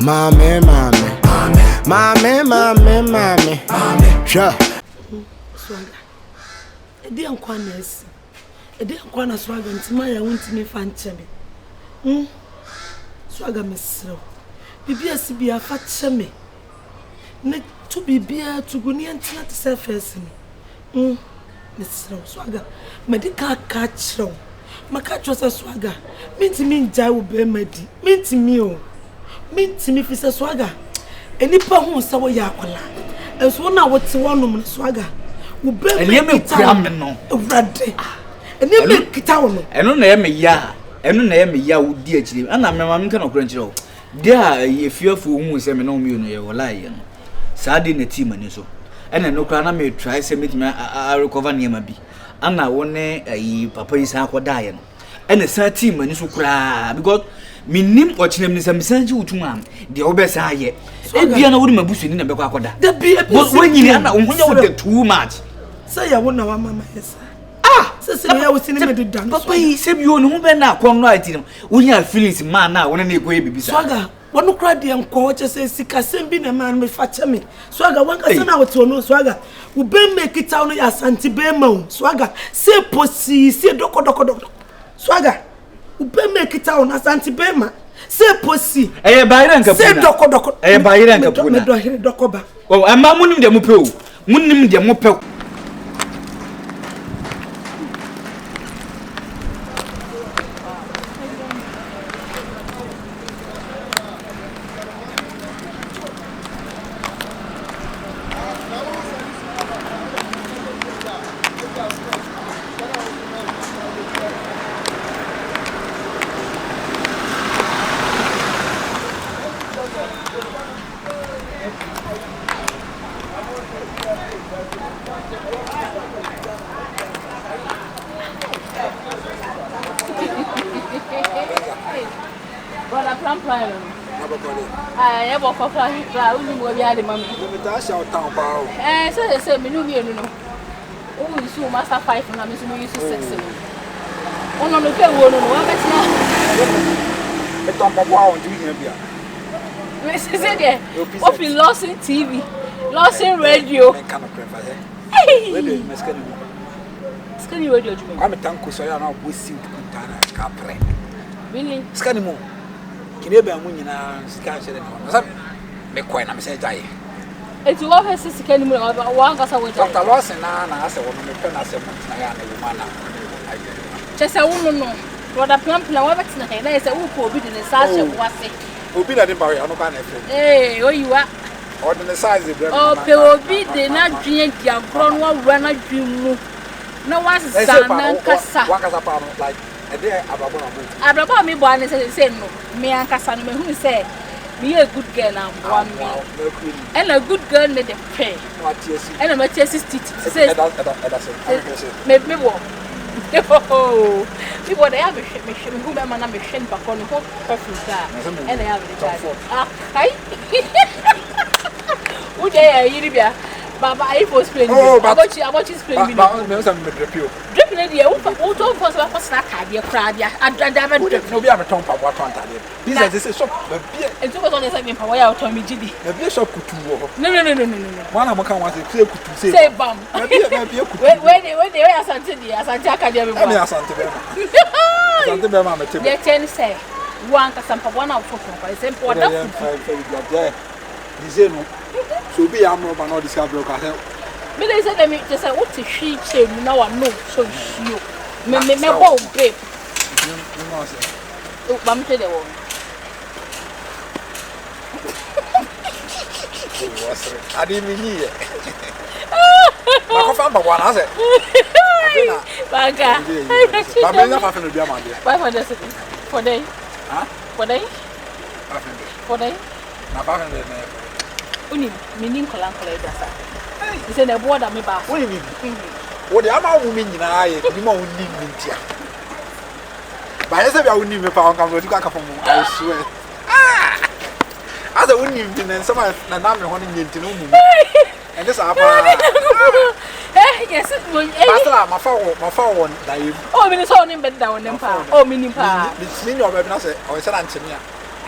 Mame. Sure. Swaga. Edi ankwa na esi. Edi ankwa na swaga ntima ya wuntimi fa ncheme. Swaga mesro. Bibia si bia fa cheme. Ne to bibia tuguni antina te se fesi ni. Mesro swaga. Medical ka chro. Maka chosa swaga. Mintimi njai wo be madi. Mintimi o. Mintimi fi se swaga. Enipa hu se wo ya akola. Enso na wo te wonum swaga. Wo be me kita no. Ewrade. Eni me kita wo no. Eno na ye me ya. Eno na ye me ya wo di akiri. Ana me ma me nka no kura nkire wo. Dia ye fiafo hu se me na wo mi no ye wola ye no. Saa de na team ani so. Ena no kura na me try se me recover niam bi. Ana wo ne papa yi sa akoda ye no. Ena saa team ani so kura because minim ochinem ni samsanji utuma de obesa ye e bia na wodi mabusu ni na bekọ akoda da bia wo nyini ana onhunya wo de too much say ya wo na wa mama yesa se ya wo sini me de dan papa yi se bi onu hu be na akon no ati wo nya feelings man na wona na ego e bibisa swaga wono kra de enko wo chese sika sembi na man me fa cheme swaga wanka se na wo te ono swaga wo be make it no ya santi be ma swaga se posi se doko swaga ube make town asanti bema se posi bayira nka se doko bayira nka puna me do hire doko ba o amma munim de mo pe o munim de mo pe Master 5 na me so use 6 ono no ke wo no wa betia e ton popo a on ju bia we say there of losing TV losing radio me kan prefer he we do skani radio ju me am tanko so ya na bo si kuntana ka pre really skani mo kine ba mu nyina ska chere no sa me koy na me se jaye eti wo fe sika ni mu wa ngasa wo Dr. Lawson na ase wo me pe na se mo na ya na yo mana chese wo no roda plan wa betina he na se wo ko obi de ne sa che wase obi na de ba ya no ba na fe oyiwa o de ne size bre pe obi de na dwen di agro no wa na dwen mu na wasa na nkasa wa kasa pa no like e de ababo na bo ababo mi bo an se no me ankasa no me hu se me a good girl and one me and a good girl need the pay and a matches say me wo people they have me who be man me shen back on who perfume that and I have the hi who dey you bia baba I for explain about you explain me no some me drip lady who to for snack card dia kra dia adada drip no be am ton pa wa ton ta dia business is shop na bia and so on say me pa wa ya to me gidi na bia shop kutu wo no wana mo kan wa say kutu say bam na bia kutu we asante dia asante akadia me ba asante be ma me te be ten say one ka sampa wana for say for that dize no so be am no ba no discover ka say me dey say them just say what she change now I know so you me bo babe no say o ba me tell you adi mi ni e ma ko fa ba wana say baga ba me na fa fe no bia ma dia 500 for day for day na fa fe no uni meaning kola dasa he say na board am ba uni ni wo de ama wo mi nyina aye ni ma wo ni mi ntia ba ye se bia wo ni me pa on kan ro ti ka ka fo mo I swear asa wo ni mi na sama na na me ho ni nyenti no mu and this apa yes pastor ma fa wo da yim oh me so ni be da won pa oh me ni pa ni ni o be na se o se na nchini a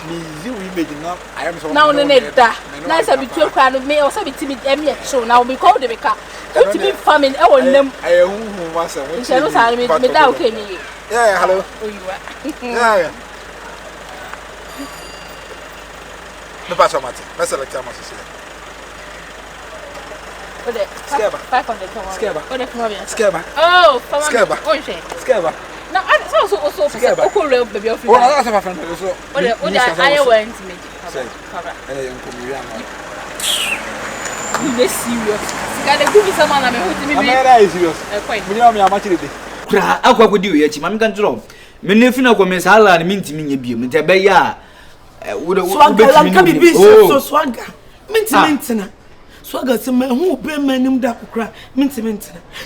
me you image now. I am so now no da. Na say between kwa no me o say bitimi em show now we call the beka. What be farming e won nam. I who was a me da okay me. Yeah, hello. Oh you are. Yeah. Me pass on Martin. Let's select how much is here. What the 500 Skeba. What the problem? Skeba. Oh, Skeba. Skeba. Now I also okay baby of you. Oh, that's my friend. So what the I went to me. Say. And you come here now. You serious. Can they give me someone I'm with me? I'm very serious. Me know me amachi dey. Kra akwa kwodi we achi mami kan tro. Me ne fina kwa me sala ni mintimi nya biem. Nte be ya wo betimi ni. So swaga. Mintina. Swaga se me hu be manim da kokra. Mintina.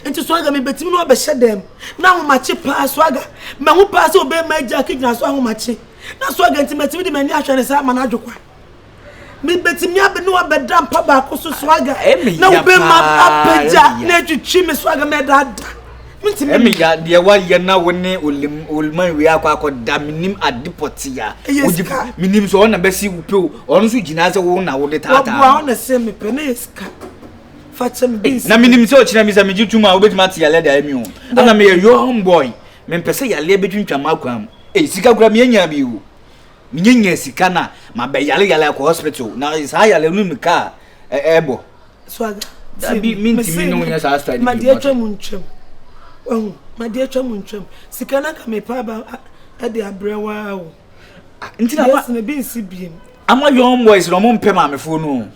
Enti swaga me betimi no be hyedem. Na ho machi pa swaga. Me hu pa se obe ma jaki gina so ho machi. Na swaga enti metimi di mani ahwe ne sa ma na adwokwa. Me betimi abe no abeda mpa ba ko so swaga. Na obe ma apeja na twitwi me swaga me dada. Emi ya de wa ye na woni olman we akwa da minim adipoti ya oji minim so na besi upe onu so gina se wo na wo de tata wa na se me pe na eska fachem bis na minim se o kira mi se me gituma obetuma ti ya le da emi o ana me ye young boy me pese ya le betwintwa makwam sika kura me nya bi o me nya sika na ma be yale ko hospital na sa yale nu mi ka ebo swaga da bi minti mi no nya sa study ma de twam ntwam oh ma de twam ntwam sika na ka me pa ba ade abrewa o ntina ba na bi nsi biem ama young boys no mo mpem amefo no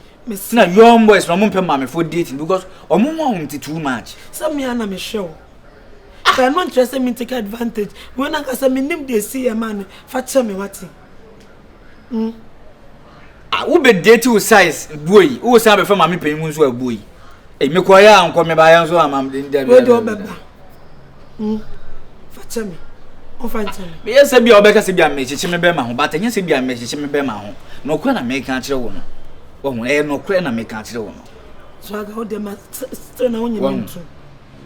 na young boys no mo mpem amefo dating because omo mo too much some me na me show but no interest me take advantage when I say me nim dey see a man fa che me wati wo be date wo size boy wo sa be fa mama pen mu so aboy me ko ya anko me ba ya so amam de nda we do beba fa che me o fa che me yes be obeka se bia me chichi me be ma ho but anya se bia me chichi me be ma ho no kura na me kan kire wo no wo ho no kura na me kan kire wo no so aga o de ma stre na onye ntu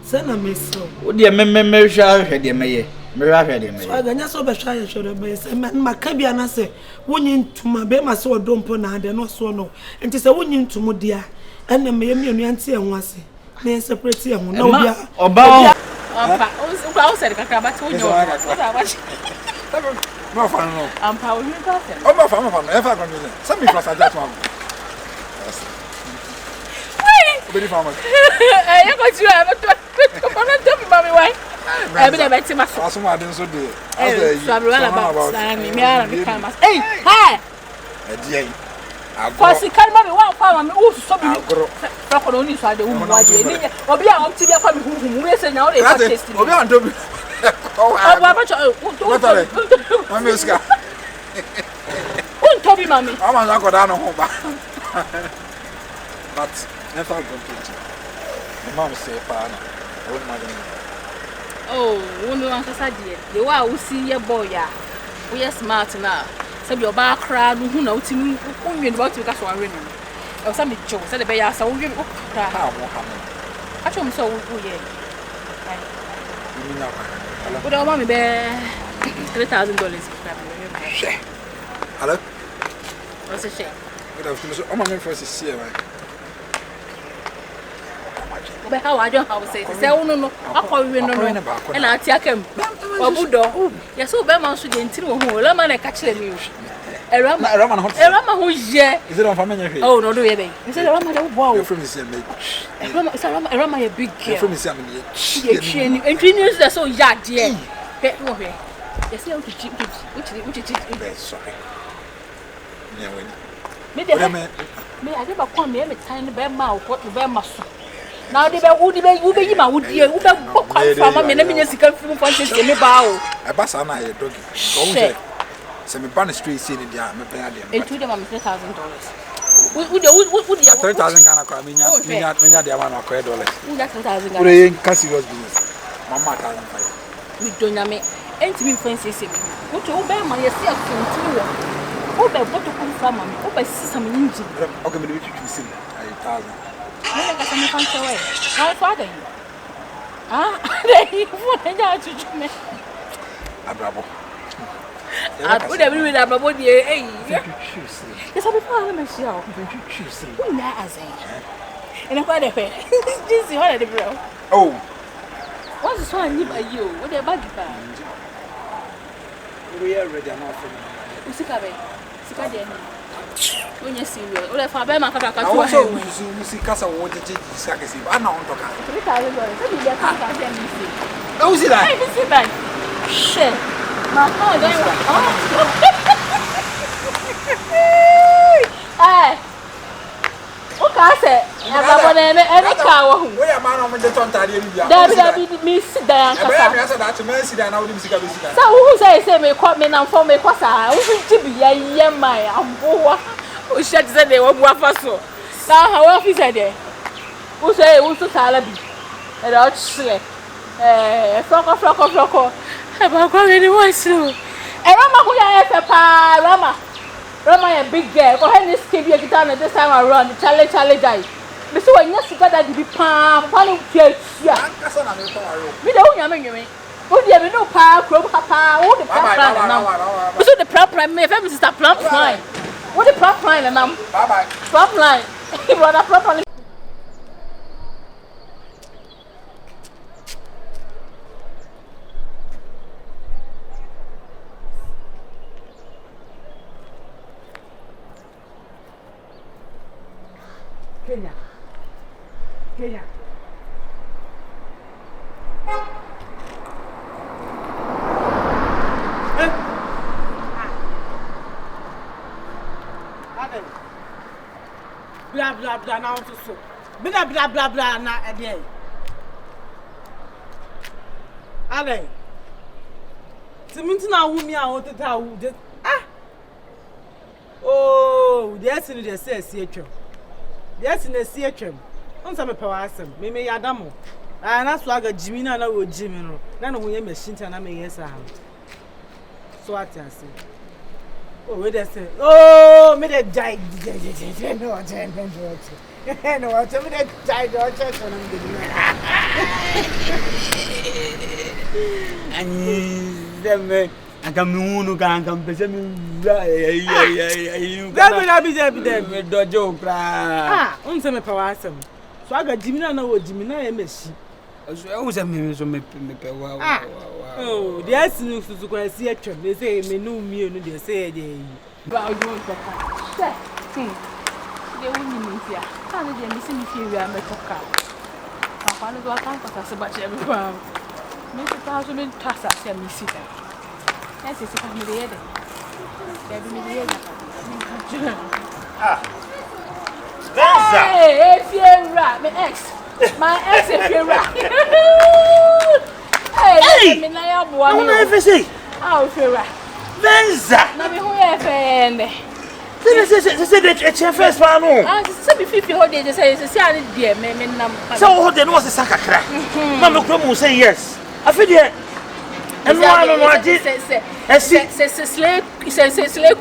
se na me so o de me hwa hwe de me ye me hwa hwe de me ye so aga nya so be hwa hwe de me se ma ka bia na se wonye ntuma be ma se odompo na de no so no enti se wonye ntumu dia ena me ye mienu ante enwo ase na separate enwo na obia oba ampa o se kakra ba ti onyo o da ba No fun no. ampa o ni ka se Oh, my fun. If I can do that. Some people are that one. Very famous. you go to have to come and tell me mommy why I be there to my so Awesome, I didn't so do. so about me me come hey hi Dear. for si kan mommy one farm me o so bi ko no ni so ade wo mu waje ni obi a on ti bi akwa me hu we say na o dey taste Obi an do bi. Oh, ba cho I'm Oscar. un to bi mommy I'm an akoda no ho ba. But never go to it. The mom say pa na. oh woman wan kasa die the wa wo si ye boy ya we smart na say bi oba kra no hu na utimi unwen ba utimi ka so anwe no e say me jo say the be ya sa unwen o kra Ha mo ha mo. a cho me so wo ye Ni na pa. wo da ma me be $3,000 Hello. what's the share Good afternoon. So, I'm my first is here, right? be how I don't how say say wo no akwa we no no e na ati akam obudo ye so be man so de ntiri wo hu la man e ka kire mi Rama hot. Rama ho ye Is it on family here? oh no do ye be you say Rama de wo bo You're from the same mate. Rama ye big You're girl from the same ye train entry news that so ya de he wo he ye say which sorry. Yeah, when. me de me ade ba kwa me tan be ma wo be ma so now they be you ma would you be from me na me sika film for say me ba o I pass on here doggy. So say me ban street see the dia me pay dem. into them $3,000 would you 3,000 Ghana kwa me nya dia man akwa $. that $3,000 We in serious business. Mama 1,500. we don't na me enti me friends say me what you be man you see a continue wo be what to come from me wo be system engine Okay, me do you see 1,000. me ka me kan chewe how father they won ya chuchu me Abrabo. Put every with my body. Hey, yes, I'm a show. Who now as and I'm quite a fair. This is what I bro. Oh, What's the one you by you? What a bad band? we are ready enough. Usikabe. Sikade. When you see you, what if I buy my car? I also see Casa water to Sakasi. I know on Toka. $3,000. Oh, see that? I see that. Shit. My car Hey. Okay, I said, every car. We are man on the Tontaria. There me sit down. I said that to Mercy and I would be sick of it. So who say me caught me now for me because I to be a young man. Who said that they were so. Now how often said they? Who say who's to Salabi? And I'll say, flock. I'm going anywhere soon. And Rama who I have a Rama a big girl. Go ahead and skip your guitar and this time around the challenge die. Me so when you see that be palm, one of your me don't know me. Who do you know pa crop papa? Who the plan now? So the plan me family sister plan line. What the plan line and I'm Bye bye. plan line. Brother plan Kenya. Blah now so. Blah na ade. Ale. Timinti na wu mi a wo teta wu de. Oh, yes in the say atwam. Yes in the see atwam. Onsa me pawa asem. Me yadamo. Na so aga jimi na wo jimi no. Na no ye machine ta na me yesa ha. So ati ase. Oh, wait a second. Oh, me the die. No, no, what? Me the die. And I come no can come pese me That joke. Unse me power asem. So aga jimina na wo jimina e meshi. I was a me so me wow. Oh, the asinu susu kwa si atwam. They say me no mi no they say dey. Ba ojo nko ka. They won me here. Can they me see me fear we am toka. Papa no do kan pasa se ba che me pa. Me to pa so me tasa se me see that. Yes, it's come me there. They be me there. Hey, Fiera, my ex. My ex is Fiera. Hey, me na ya boa. I'm not say. Ah, Fiera. Venza. Na me hu e fende. Say the first one no. Ah, se be fifi ho dey say ani dey me nam. So ho dey no was sakakra. Na me kro mu say yes. Afi dey. And no adi. Say slave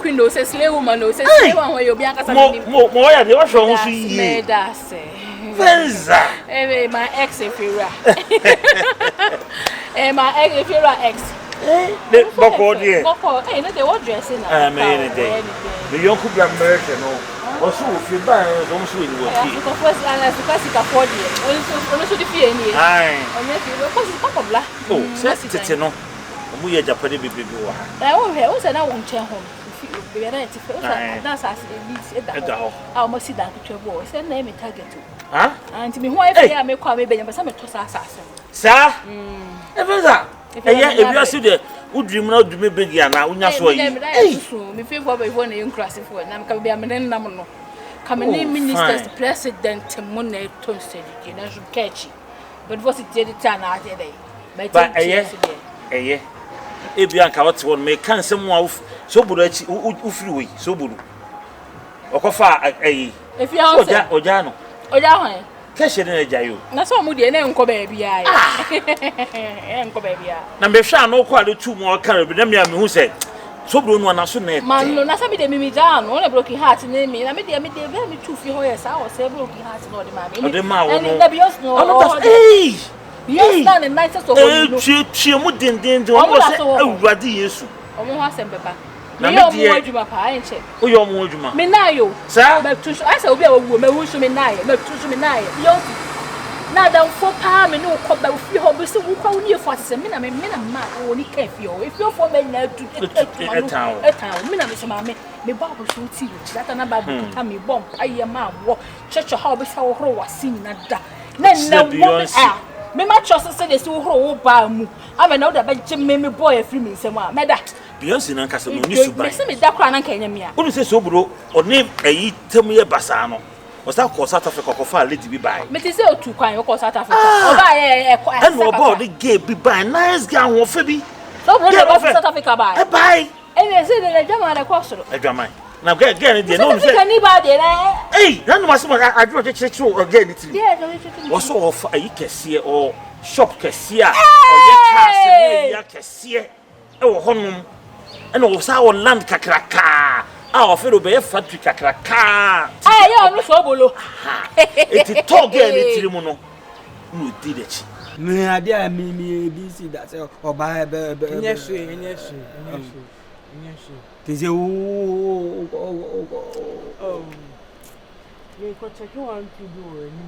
queen no, say slave woman no, say slave one where you be akasa me. Mo ya dey wash won so yi. Me da say. Venza. My ex Efira. My ex Efira ex. The boko dey. Boko, no dey what dressing na. Me dey. The young could be American no. Also if you buy don't so you work. Because first and because it afford you. Also the fee any. Aye. Onye fee because it's papa bla. Oh, tete no. Omu ye Japan baby wa. Wo he, wo say na wo nchen ho. Be na ti fe. That's as it that. Ah, mo si da twetwe bo. Say na me target. Huh? And me ho e fe ya me kwa me benya, but me to sa asase. Sir? Venza. If you are still there, who dream now do me big na unya so yi. Me feel for before na inclusive for na me be amene nam no. Kamene ministers president mo na to say na so catchy. But was it the time na dey. But Ebi anka what won me kan sem wa so buru achi ufiri we so buru. Okofa ayi. If you house oja no. Oja ho. Keshe na jayo. Na so mu de na enko ba bia ya. Enko ba bia. Na me hwa no kwa de tu mo kan bi na me hu say so buru no na so na. Man no na sa me de mi ja no na broken heart na me na me de be me tu fi ho yes I was say broken heart no de ma me. O de ma wo no. And the bios no. Hey. Yes, na the nicest of all. Chie mu dendende o mo say awurade Yesu. Omo ho asem beba. Na Me me omo die- adwuma pa enche. Oyo omo adwuma. Me na yo. Sa? Me tusu asa obi a wawu me wu so me na ye. Me tusu me na ye. Yo. Na da fo pa me no ko ba fi ho be se wo kwa wo nie fo atse me na ma wo ni kan fi o. If you for me na tu etan. Me na me se ma me ba bo so ti wo. That na ba bu ta me bom aye ma wo. Checho ha obi sa wo horo wase ni na da. Na wo me ma trust say dey so horo wo ba mu. Ame na wo da ba je me boy afri me nsem a. Me da. Beyonce na nkasa no ni suban. Me se me da kra na kan nyame a. Unu se so bro, oni ayi temu ye basa no. Osa ko South Africa ko fa lady bi bai. Me ti se otu kwan yo ko South Africa. Oba ye And no about the gay bi bai. Nice guy won fe bi. So bro go South Africa bai. E bai. E se de jama na ko soro. Adwaman. Na get ni dey no South Africa ni ba de na. Hey, na no masimo adwo cheche o get ni tiri. Yeah, no cheche. Oso of ayi kese o shop kese a o ye cars na ya kese e wo honum. E no sa o land kakraka. Ofero be factory kakraka. Yeah, no so bolo. Eti talk get ni tiri mu no. No did it. Me ade me busy that say oba be. Yes. They say Oh. You could check you want to do any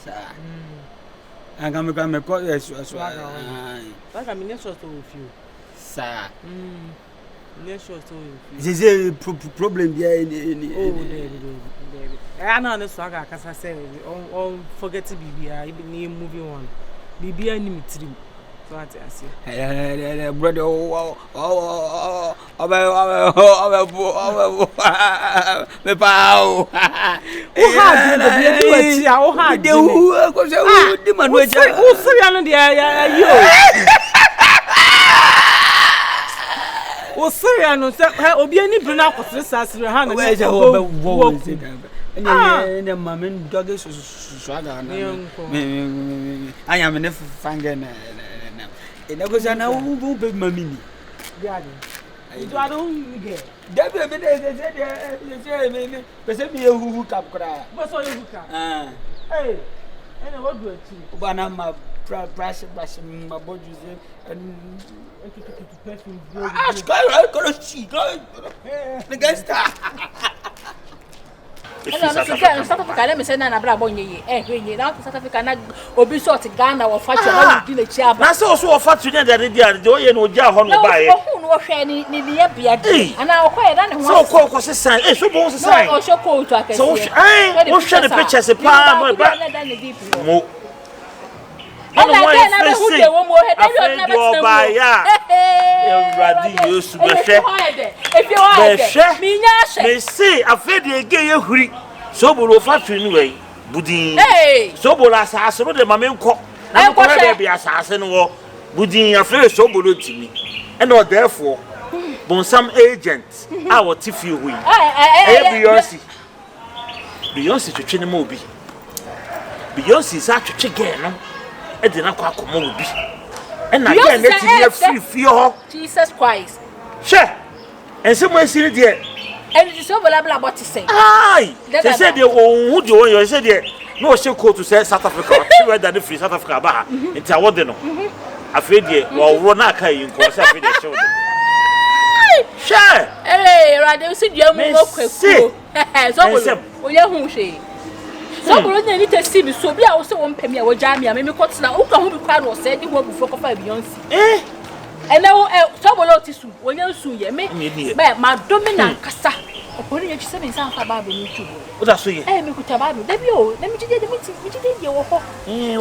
sir. I come call yes. Like I mean, yes, so with you. Sir. Yes, so with you. This is a problem there I know this swagger, as I said, forget to be even name moving on. Be any trim. So I say, brother, and I was an old baby mammy. I don't get. Debbie, they said me a hook up cry. What's all you can? Hey, and what do you think? Banama, brush, my body, and perfume. ask her, I got a cheek. The guest. South Africa, let me say na bra bonye ye now South Africa na obi sort Ghana or factory na di le chia ba na so factory na dey dey oye no ja ho no ba ye no wo hwe ni ye bia di ana okoye na ne ho so ko se sign so bon se sign no o show ko to akese so wo hwe the pictures pa mo ana na be hu de wo mo he dey na be tell ya Ewurade Yesu be hwe if you are me nya hwe me say afedi ege ye huri so bolo factory ni we budin hey so bolo asase no de mame nko na ko be be asase no wo budin afre so bolo timi and or therefore bonsam agent a what if you hui Beyonce twetwe ne ma obi Beyonce sa twetwe gen no e de na kwa akoma obi and na gen let me free fear Jesus Christ she and someone see it there and it is so blah blah what to say ai they said they who do you say there no she go to say South Africa she whether the free South Africa ba nti awode no afred there wo ro na aka yin ko say afred there show she hey radio si dia mu okwaku so bolo oye hu hwe so bolo na ni tesi bi so bi a wo se wo mpam ya wo jam ya me kotena wo ka hu bi kwa no say di wo bu fo ko fa Beyonce and now so bolo ti su wonya su ye me ba ma domina kasa opori ye chise me san fa ba be ni tubo wo da so ye me kuta ba do debi o na mi jide de mi jide ye wo ho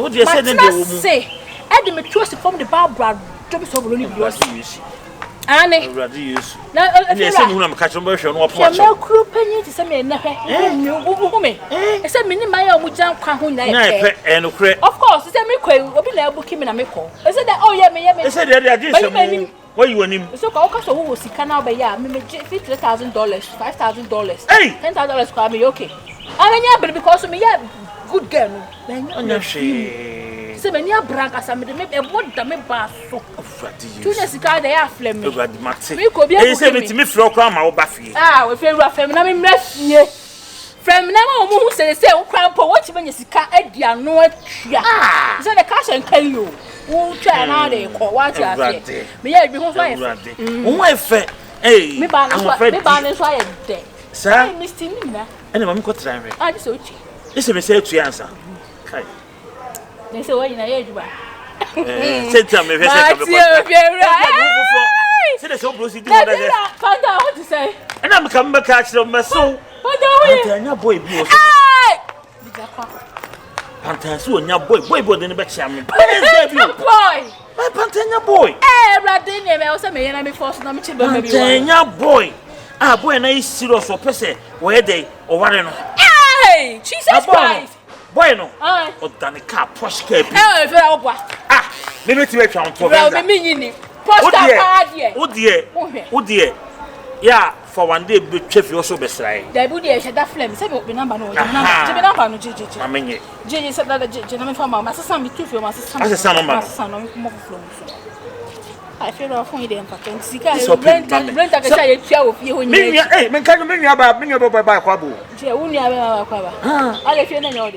wo de say dem de wo mu say e de me trust from the Barbara to be so bolo ni Beyonce ane Ewurade Yesu na e say hu na me ka chon ba hwe no opo acho me kru panyi ti say me na hwe mi wo me e say me ni ma ya mu jan kwa ho na e no kre of course say me kwa obi na ebuki me na me ko e say that oh yeah me e say there dey say what you want him so ka okaso wo sika na be ya me $50,000 $5,000 $10,000 kwa me okay amenya bre because me ya good girl no onya hwe se me ni abranka sa me de me e boda me ba so tu ne sika de ya flem me Ewurade mate me ko bi e say me ti me fro kwa ma wo ba fie we fe ru afem na me mra fie From now on, who say crampo, what you mean, sika, Edia, no, is that the cash and tell you? Who try now they call what you are. Me, I be home fire. My fair, eh, me ban is why dead. Sir, Mr. Nina, and I'm got time. I just so cheap. This is a mistake to answer. They say, what in a age, Say, tell me, say the so proceed. Find out what to say. And I'm coming back catch them my soul. Pantania boy, Pantasu and your boy, then the back shaman. Boy, my Pantania boy. Radin, I was a man, I'm forced to mention Pantania boy. Ah, boy, and I see us or person where they or what I know. Hey, Jesus Christ. Boy, no, or done a car, posh cap. Ah, maybe to make count for me. Oh dear, yeah, for one day, but Chief also beside. The Buddha said that flame, said the number no, I mean, Jenny said that the gentleman from my son, two for my son, as a son of my son, I feel off on them, but see, rent a share of you when you, hey, man, can you bring me about me by Quabu? I let you know.